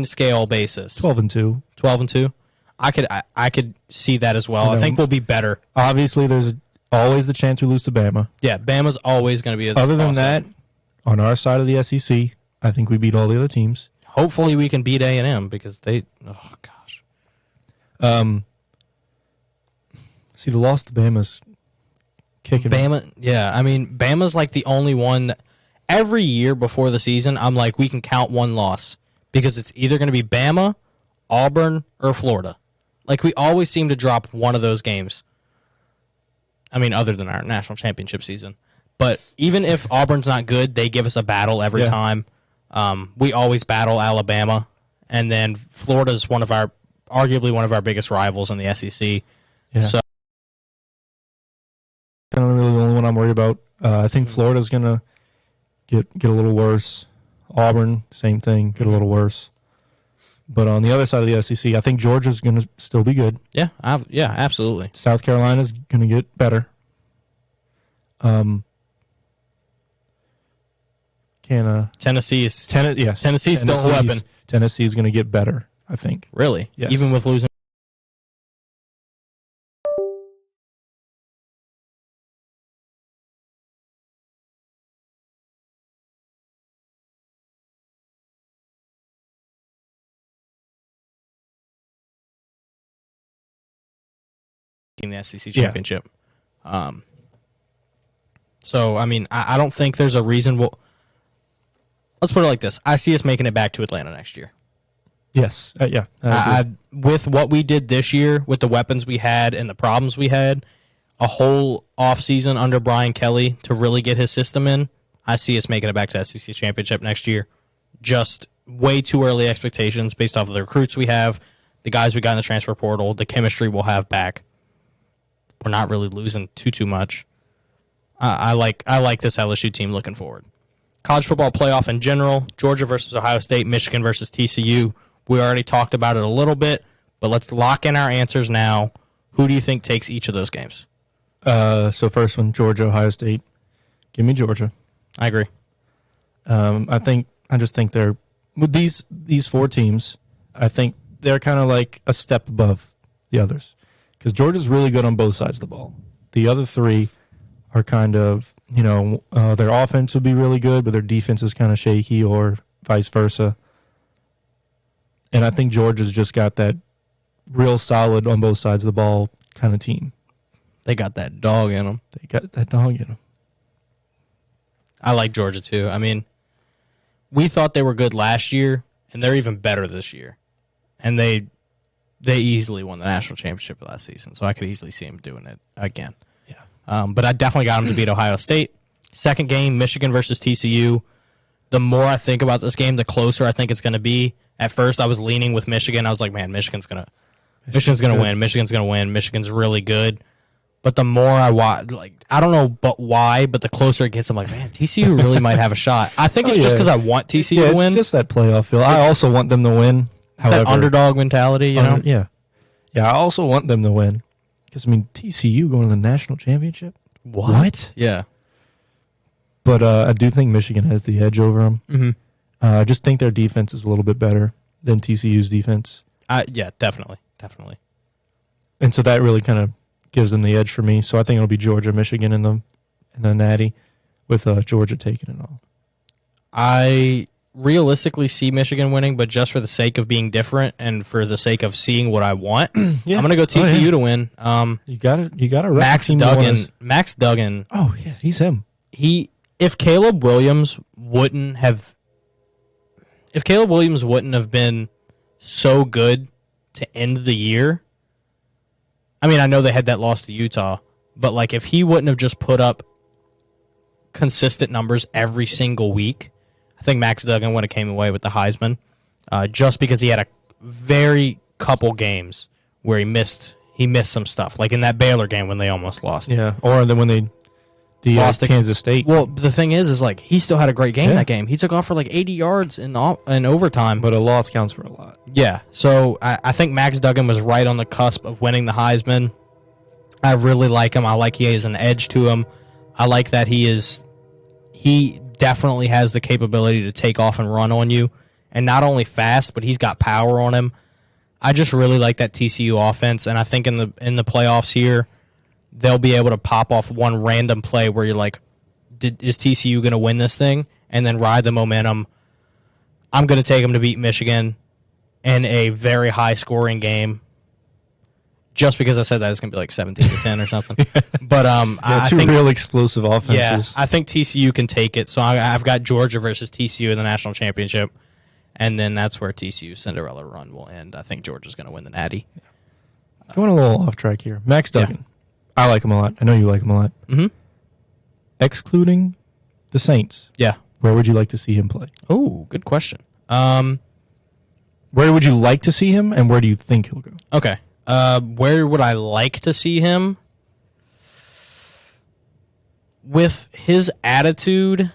scale basis. 12-2. 12-2. I could see that as well. I think we'll be better. Obviously, there's always the chance we lose to Bama. Yeah, Bama's always going to be Other than that, on our side of the SEC, I think we beat all the other teams. hopefully we can beat A&M because they. Oh gosh. See, the loss to Bama's kicking. Bama, yeah. I mean, Bama's like the only one that every year before the season, I'm like, we can count one loss because it's either going to be Bama, Auburn, or Florida. Like, we always seem to drop one of those games. I mean, other than our national championship season. But even if Auburn's not good, they give us a battle every time. We always battle Alabama. And then Florida's arguably one of our biggest rivals in the SEC. Yeah. So, kind of really the only one I'm worried about. I think Florida's going to get a little worse. Auburn, same thing, get a little worse. But on the other side of the SEC, I think Georgia's going to still be good. yeah, absolutely. South Carolina's going to get better. Tennessee's Tennessee's still a weapon. Tennessee's going to get better, I think. Really? Yes. Even with losing. In the SEC championship. So, I mean, I don't think there's a reason. Let's put it like this. I see us making it back to Atlanta next year. Yes. Yeah. With what we did this year, with the weapons we had and the problems we had, a whole offseason under Brian Kelly to really get his system in, I see us making it back to SEC championship next year. Just way too early expectations based off of the recruits we have, the guys we got in the transfer portal, the chemistry we'll have back. We're not really losing too much. I like this LSU team looking forward. College football playoff in general, Georgia versus Ohio State, Michigan versus TCU. We already talked about it a little bit, but let's lock in our answers now. Who do you think takes each of those games? So first one, Georgia, Ohio State. Give me Georgia. I agree. I just think they're with these four teams. I think they're kind of like a step above the others because Georgia's really good on both sides of the ball. The other three are kind of, their offense would be really good, but their defense is kind of shaky or vice versa. And I think Georgia's just got that real solid on both sides of the ball kind of team. They got that dog in them. I like Georgia too. I mean, we thought they were good last year, and they're even better this year. And they easily won the national championship last season, so I could easily see them doing it again. Yeah. But I definitely got them to beat Ohio State. Second game, Michigan versus TCU. The more I think about this game, the closer I think it's going to be. At first, I was leaning with Michigan. I was like, man, Michigan's going to win. Michigan's going to win. Michigan's really good. But the more I watch, I don't know why, but the closer it gets, I'm like, man, TCU really might have a shot. I think it's just because I want TCU to win. It's just that playoff feel. I also want them to win. However, that underdog mentality, Yeah. I also want them to win. Because, TCU going to the national championship? What? Yeah. But I do think Michigan has the edge over them. Mm-hmm. I just think their defense is a little bit better than TCU's defense. Yeah, definitely. And so that really kind of gives them the edge for me. So I think it'll be Georgia, Michigan in the Natty with Georgia taking it all. I realistically see Michigan winning, but just for the sake of being different and for the sake of seeing what I want, I'm going to go TCU to win. You got to Max Duggan. Oh yeah, he's him. If Caleb Williams wouldn't have been so good to end the year, I know they had that loss to Utah, but if he wouldn't have just put up consistent numbers every single week, I think Max Duggan would have came away with the Heisman, just because he had a very couple games where he missed some stuff, like in that Baylor game when they almost lost. Yeah, or then when they lost to Kansas State. Well, the thing is he still had a great game that game. He took off for 80 yards in overtime. But a loss counts for a lot. Yeah, so I think Max Duggan was right on the cusp of winning the Heisman. I really like him. I like he has an edge to him. I like that he definitely has the capability to take off and run on you. And not only fast, but he's got power on him. I just really like that TCU offense, and I think in the playoffs here, they'll be able to pop off one random play where you're like, is TCU going to win this thing? And then ride the momentum. I'm going to take them to beat Michigan in a very high-scoring game. Just because I said that, it's going to be like 17-10 or something. But I two think, real explosive offenses. yeah, I think TCU can take it. So I've got Georgia versus TCU in the national championship, and then that's where TCU's Cinderella run will end. I think Georgia's going to win the Natty. Going a little off track here. Max Duggan. I like him a lot. I know you like him a lot. Mm-hmm. Excluding the Saints, Yeah. where would you like to see him play? Oh, good question. Where would you like to see him, and where do you think he'll go? Okay. Where would I like to see him? With his attitude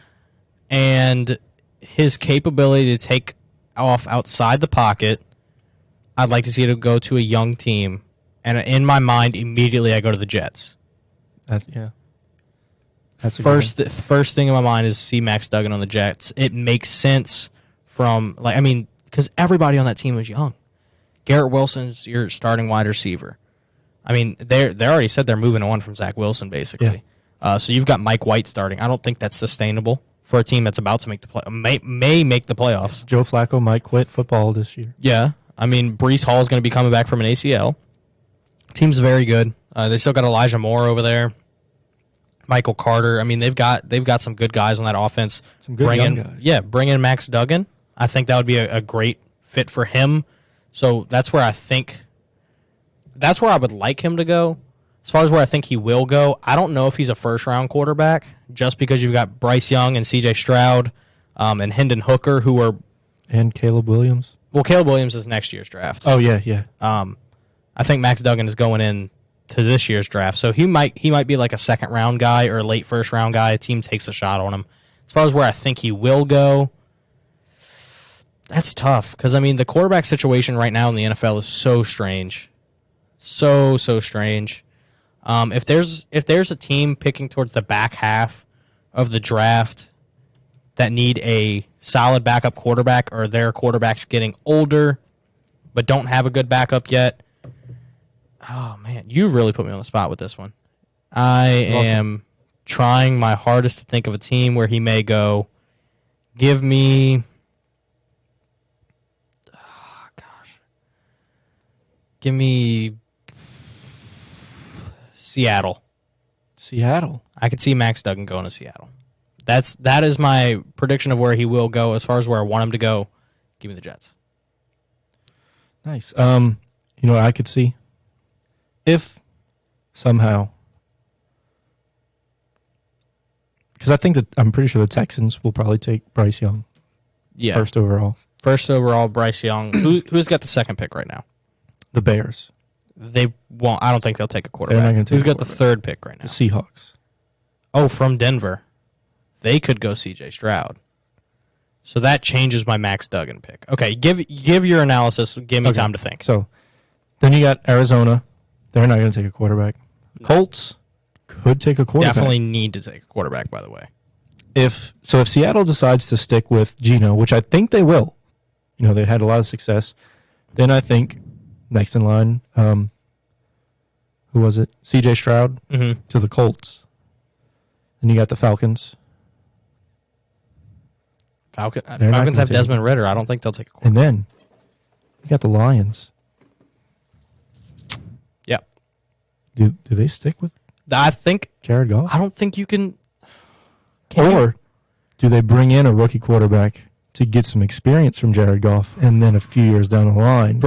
and his capability to take off outside the pocket, I'd like to see it go to a young team. And in my mind, immediately I go to the Jets. That's a First thing in my mind is see Max Duggan on the Jets. It makes sense because everybody on that team was young. Garrett Wilson's your starting wide receiver. I mean, they already said they're moving on from Zach Wilson, basically. Yeah. So you've got Mike White starting. I don't think that's sustainable for a team that's about to make the may make the playoffs. Joe Flacco might quit football this year. Yeah. I mean, Breece Hall is going to be coming back from an ACL. Team's very good. They still got Elijah Moore over there. Michael Carter. I mean, they've got some good guys on that offense. Some good young guys. Yeah, bring in Max Duggan. I think that would be a great fit for him. So that's where I would like him to go. As far as where I think he will go, I don't know if he's a first-round quarterback just because you've got Bryce Young and C.J. Stroud and Hendon Hooker who are... And Caleb Williams. Well, Caleb Williams is next year's draft. Oh, yeah. I think Max Duggan is going in to this year's draft. So he might be like a second-round guy or a late first-round guy. A team takes a shot on him. As far as where I think he will go, that's tough because, I mean, the quarterback situation right now in the NFL is so strange. So strange. If there's a team picking towards the back half of the draft that need a solid backup quarterback or their quarterback's getting older but don't have a good backup yet, oh, man, you really put me on the spot with this one. I am trying my hardest to think of a team where he may go. Give me... Oh, gosh. Give me... Seattle. I could see Max Duggan going to Seattle. That is my prediction of where he will go. As far as where I want him to go, give me the Jets. Nice. You know what I could see? If somehow, because I'm pretty sure the Texans will probably take Bryce Young. Yeah. First overall, Bryce Young. Who's got the second pick right now? The Bears. They won't. I don't think they'll take a quarterback. They're not gonna take Who's a got the third pick right now? The Seahawks. Oh, from Denver. They could go C.J. Stroud. So that changes my Max Duggan pick. Okay, give your analysis. Give me time to think. So then you got Arizona. They're not going to take a quarterback. Colts could take a quarterback. Definitely need to take a quarterback, by the way. If Seattle decides to stick with Geno, which I think they will, they had a lot of success, then I think next in line, who was it? C.J. Stroud to the Colts. Then you got the Falcons. Falcons have Desmond Ridder. I don't think they'll take a quarterback. And then you got the Lions. Yep. Do they stick with I think Jared Goff? I don't think you can. Or do they bring in a rookie quarterback to get some experience from Jared Goff, and then a few years down the line?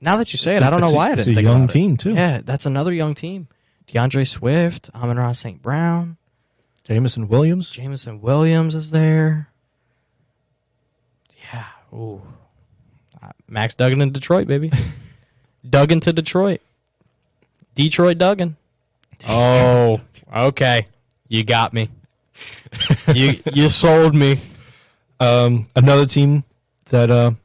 Now that you say it, I don't know why I didn't think about it. It's a young team, too. Yeah, that's another young team. DeAndre Swift, Amon-Ra St. Brown. Jameson Williams. Jameson Williams is there. Yeah. Ooh. Max Duggan in Detroit, baby. Duggan to Detroit. Detroit Duggan. Oh, okay. You got me. You sold me. Another team that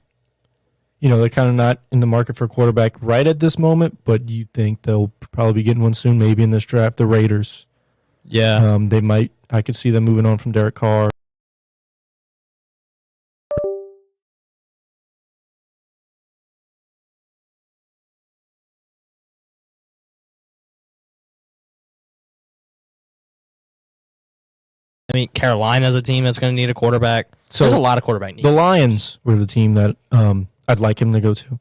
they're kind of not in the market for a quarterback right at this moment, but you think they'll probably be getting one soon, maybe in this draft. The Raiders. Yeah. They might. I could see them moving on from Derek Carr. mean, Carolina's a team that's going to need a quarterback. So there's a lot of quarterback needs. The Lions were the team that I'd like him to go to.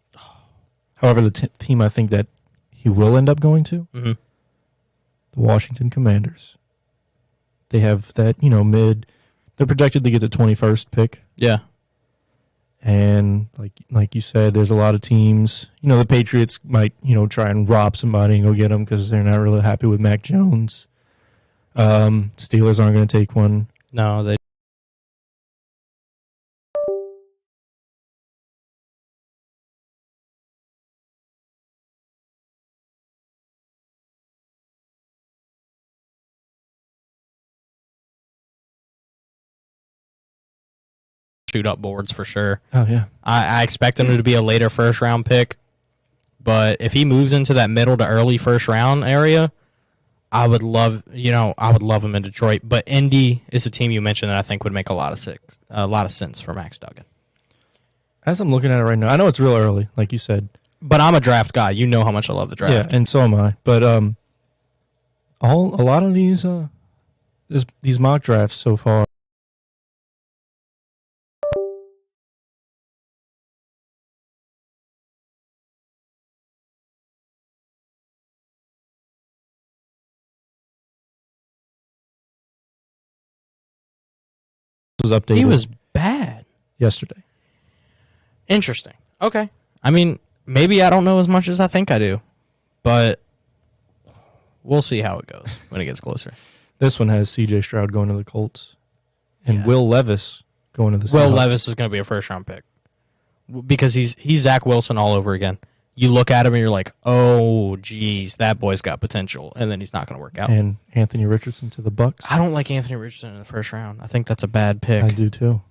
However, the team I think that he will end up going to, Mm-hmm. the Washington Commanders. They have that, they're projected to get the 21st pick. Yeah. And like you said, there's a lot of teams. The Patriots might, try and rob somebody and go get them because they're not really happy with Mac Jones. Steelers aren't going to take one. No, they. Shoot up boards for sure. Oh, yeah. I expect him to be a later first round pick, but if he moves into that middle to early first round area, I would love him in Detroit. But Indy is a team you mentioned that I think would make a lot of sense for Max Duggan. As I'm looking at it right now, I know it's real early, like you said. But I'm a draft guy. You know how much I love the draft. Yeah, and so am I. But a lot of these mock drafts so far. Was updated. He was bad yesterday. Interesting. Okay. I mean, maybe I don't know as much as I think I do, but we'll see how it goes when it gets closer. This one has C.J. Stroud going to the Colts and Yeah. Will Levis going to the Seahawks. Will Levis is going to be a first-round pick because he's Zach Wilson all over again. You look at him and you're like, oh, geez, that boy's got potential, and then he's not going to work out. And Anthony Richardson to the Bucks. I don't like Anthony Richardson in the first round. I think that's a bad pick. I do too.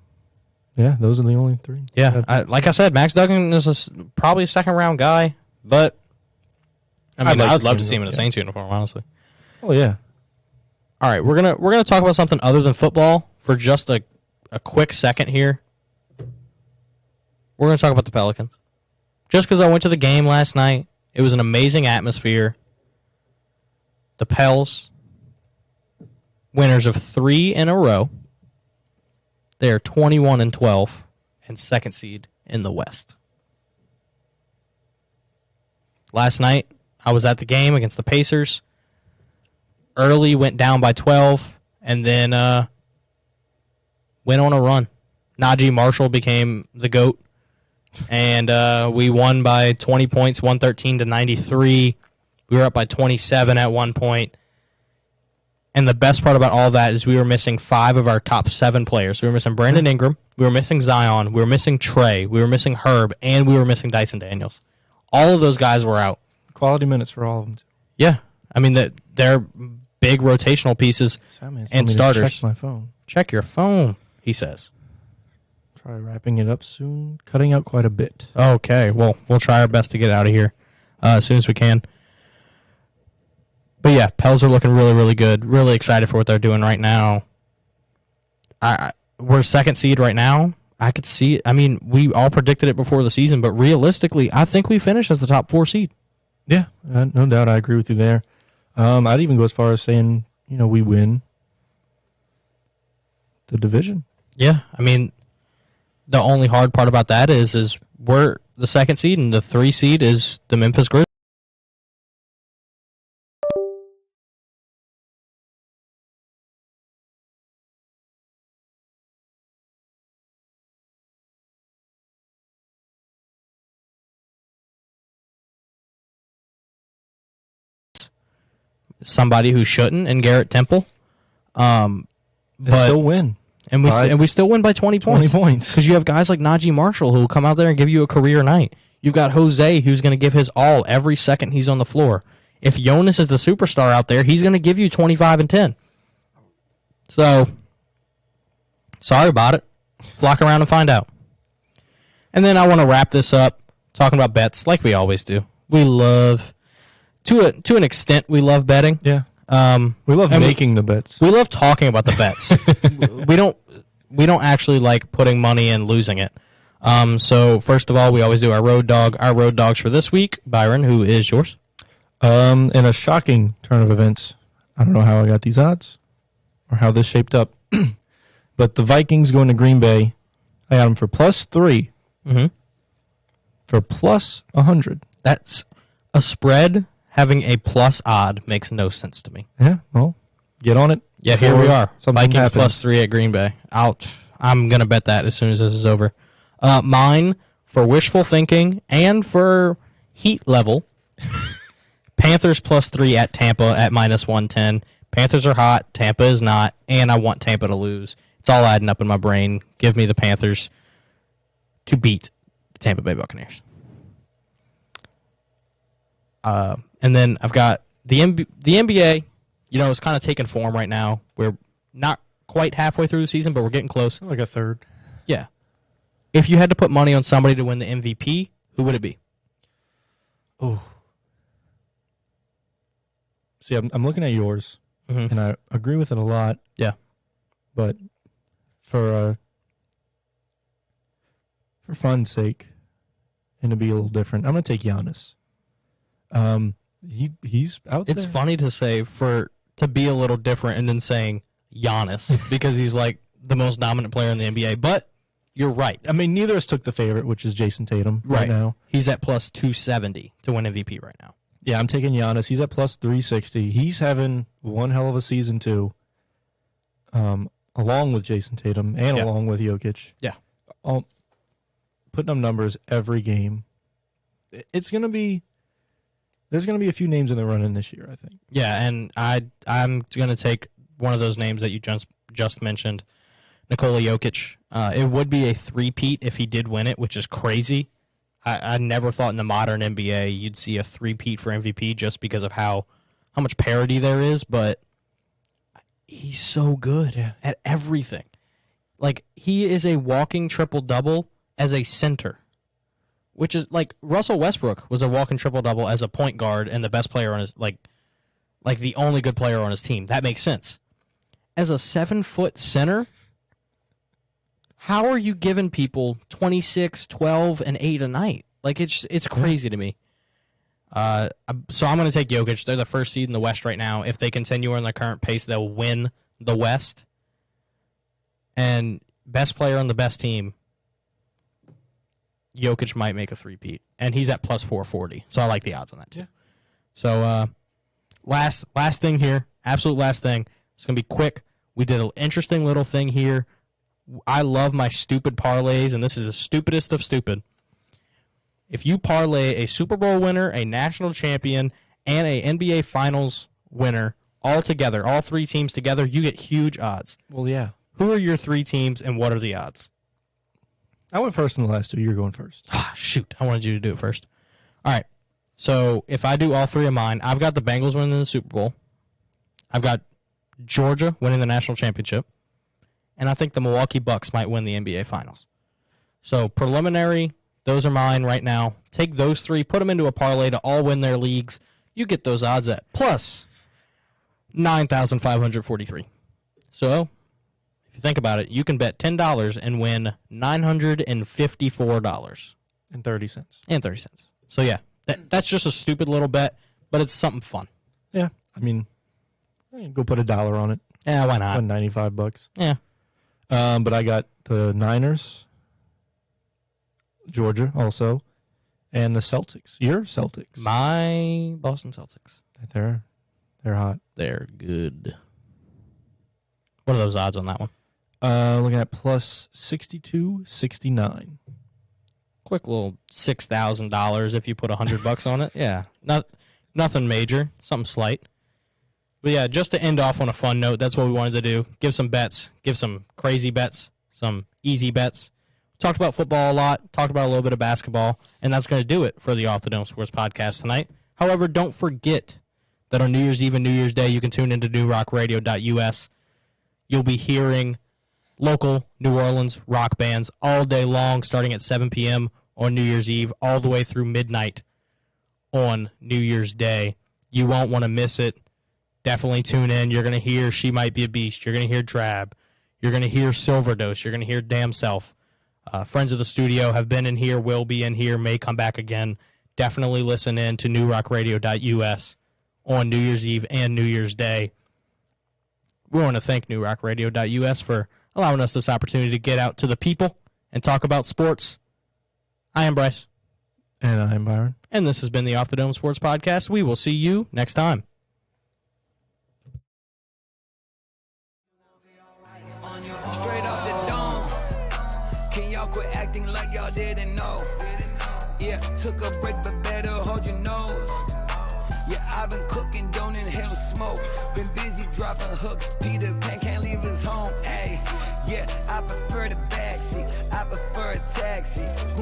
Yeah, those are the only three. Yeah, like I said, Max Duggan is probably a second-round guy, but I mean, I'd love to see him in a Saints uniform, honestly. Oh yeah. All right, we're gonna talk about something other than football for just a quick second here. We're gonna talk about the Pelicans. Just because I went to the game last night, it was an amazing atmosphere. The Pels, winners of 3 in a row. They are 21-12 and second seed in the West. Last night, I was at the game against the Pacers. Early went down by 12 and then went on a run. Najee Marshall became the GOAT. And we won by 20 points, 113-93. We were up by 27 at one point. And the best part about all that is we were missing 5 of our top 7 players. We were missing Brandon Ingram. We were missing Zion. We were missing Trey. We were missing Herb. And we were missing Dyson Daniels. All of those guys were out. Quality minutes for all of them. Yeah. I mean, they're big rotational pieces and starters. Check my phone. Check your phone, he says. Try wrapping it up soon. Cutting out quite a bit. Okay, well, we'll try our best to get out of here as soon as we can. But yeah, Pels are looking really, really good. Really excited for what they're doing right now. We're second seed right now. I could see it. I mean, we all predicted it before the season, but realistically, I think we finish as the top 4 seed. Yeah, no doubt. I agree with you there. I'd even go as far as saying, we win the division. Yeah, I mean, the only hard part about that is we're the second seed, and the 3 seed is the Memphis Grizzlies. Somebody who shouldn't, and Garrett Temple. But still win. And we still win by 20 points. 20 points. Because you have guys like Najee Marshall who will come out there and give you a career night. You've got Jose who's going to give his all every second he's on the floor. If Jonas is the superstar out there, he's going to give you 25 and 10. So, sorry about it. Flock around and find out. And then I want to wrap this up talking about bets like we always do. We love, to an extent, we love betting. Yeah. We love making the bets. We love talking about the bets. we don't actually like putting money and losing it. So first of all, we always do our road dogs for this week. Byron, who is yours? In a shocking turn of events, I don't know how I got these odds. or how this shaped up. But the Vikings going to Green Bay, I got them for +3 for +100. That's a spread. Having a plus odd makes no sense to me. Yeah, well, get on it. Yeah, here we are. Something Vikings happens. +3 at Green Bay. I'm going to bet that as soon as this is over. Mine, for wishful thinking and for heat level, Panthers +3 at Tampa at -110. Panthers are hot. Tampa is not. And I want Tampa to lose. It's all adding up in my brain. Give me the Panthers to beat the Tampa Bay Buccaneers. And then I've got the NBA. You know, it's kind of taking form right now. We're not quite halfway through the season, but we're getting close. Like a third. Yeah. If you had to put money on somebody to win the MVP, who would it be? Oh. See, I'm looking at yours, and I agree with it a lot. Yeah. But for fun's sake, and to be a little different, I'm going to take Giannis. He's out there. It's funny to say to be a little different and then saying Giannis because he's like the most dominant player in the NBA. But you're right. I mean, neither of us took the favorite, which is Jason Tatum right now. He's at +270 to win MVP right now. Yeah, I'm taking Giannis. He's at +360. He's having one hell of a season too. Along with Jason Tatum and along with Jokic. Yeah. Putting up numbers every game. It's going to be there's going to be a few names in the run-in this year, I think. Yeah, and I'm going to take one of those names that you just mentioned, Nikola Jokic. It would be a three-peat if he did win it, which is crazy. I never thought in the modern NBA you'd see a three-peat for MVP just because of how much parity there is, but he's so good at everything. Like, he is a walking triple-double as a center, which is like Russell Westbrook was a walking triple-double as a point guard and the best player on his, like the only good player on his team. That makes sense. As a 7-foot center, how are you giving people 26, 12, and 8 a night? Like, it's crazy to me. So I'm going to take Jokic. They're the first seed in the West right now. If they continue on their current pace, they'll win the West. And best player on the best team, Jokic might make a three-peat. And he's at +440. So I like the odds on that, too. Yeah. So last thing here, absolute last thing. It's going to be quick. We did an interesting little thing here. I love my stupid parlays, and this is the stupidest of stupid. If you parlay a Super Bowl winner, a national champion, and a NBA Finals winner all together, all three teams together, you get huge odds. Well, yeah. Who are your three teams, and what are the odds? I went first in the last two. You're going first. Shoot, I wanted you to do it first. All right, so if I do all three of mine, I've got the Bengals winning the Super Bowl. I've got Georgia winning the national championship. And I think the Milwaukee Bucks might win the NBA Finals. So preliminary, those are mine right now. Take those three, put them into a parlay to all win their leagues. You get those odds at plus 9,543. So if you think about it, you can bet $10 and win $954. And 30 cents. And 30 cents. So yeah, that's just a stupid little bet, but it's something fun. Yeah, I mean, go put $1 on it. Yeah, why not? $95. Yeah. But I got the Niners, Georgia also, and the Celtics. Your Celtics. My Boston Celtics. They're hot. They're good. What are those odds on that one? Looking at plus 62.69. Quick little $6,000 if you put $100 on it. Yeah, nothing major, something slight. But yeah, just to end off on a fun note, that's what we wanted to do. Give some bets, give some crazy bets, some easy bets. Talked about football a lot, talked about a little bit of basketball, and that's going to do it for the Off the Dome Sports podcast tonight. However, don't forget that on New Year's Eve and New Year's Day, you can tune into newrockradio.us. You'll be hearing local New Orleans rock bands all day long, starting at 7 p.m. on New Year's Eve, all the way through midnight on New Year's Day. You won't want to miss it. Definitely tune in. You're going to hear She Might Be a Beast. You're going to hear Drab. You're going to hear Silverdose. You're going to hear Damn Self. Friends of the studio have been in here, will be in here, may come back again. Definitely listen in to newrockradio.us on New Year's Eve and New Year's Day. We want to thank newrockradio.us for allowing us this opportunity to get out to the people and talk about sports. I am Bryce. And I'm Byron. And this has been the Off the Dome Sports Podcast. We will see you next time. Straight off the dome. Can y'all quit acting like y'all didn't know? Yeah, took a break, but better hold your nose. Yeah, I've been cooking, don't inhale smoke. Been busy dropping hooks. Peter Pan can't leave his home. Ayy, yeah, I prefer the backseat. I prefer a taxi.